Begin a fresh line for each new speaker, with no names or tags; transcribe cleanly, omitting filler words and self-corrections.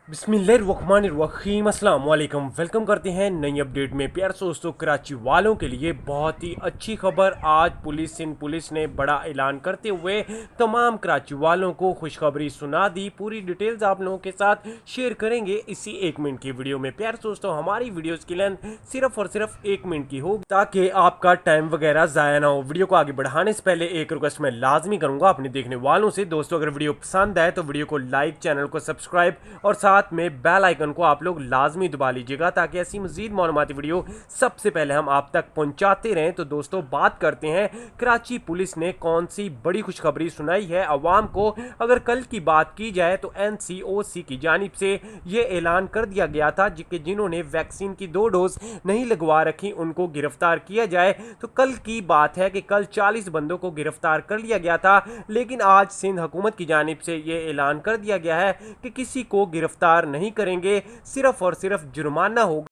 बिस्मिल्लाहिर्रहमानिर्रहीम अस्सलाम वालेकुम। वेलकम करते हैं नई अपडेट में। प्यार से दोस्तों, कराची वालों के लिए बहुत ही अच्छी खबर। आज सिंध पुलिस ने बड़ा ऐलान करते हुए तमाम कराची वालों को खुशखबरी सुना दी। पूरी डिटेल्स आप लोगों के साथ शेयर करेंगे इसी 1 मिनट की वीडियो में। प्यार से दोस्तों, हमारी वीडियोस की लेंथ सिर्फ और सिर्फ 1 मिनट की हो ताकि आपका टाइम वगैरह ज़ाया ना हो। वीडियो को आगे बढ़ाने से पहले एक रिक्वेस्ट मैं लाजमी करूंगा अपने देखने वालों से। दोस्तों, अगर वीडियो पसंद आए तो वीडियो को लाइक, चैनल को सब्सक्राइब और साथ में बेल आइकन को आप लोग लाजमी दबा लीजिएगा ताकि ऐसी मजीद मालूमाती वीडियो सबसे पहले हम आप तक पहुंचाते रहें। तो दोस्तों, बात करते हैं कराची पुलिस ने कौन सी बड़ी खुशखबरी सुनाई है अवाम को। अगर कल की बात की जाए तो NCOC की जानिब से यह ऐलान कर दिया गया था कि जिन्होंने वैक्सीन की 2 डोज नहीं लगवा रखी उनको गिरफ्तार किया जाए। तो कल की बात है कि कल 40 बंदों को गिरफ्तार कर लिया गया था, लेकिन आज सिंध हुकूमत की जानिब से यह ऐलान कर दिया गया है कि किसी को गिरफ्तार नहीं करेंगे, सिर्फ और सिर्फ जुर्माना होगा।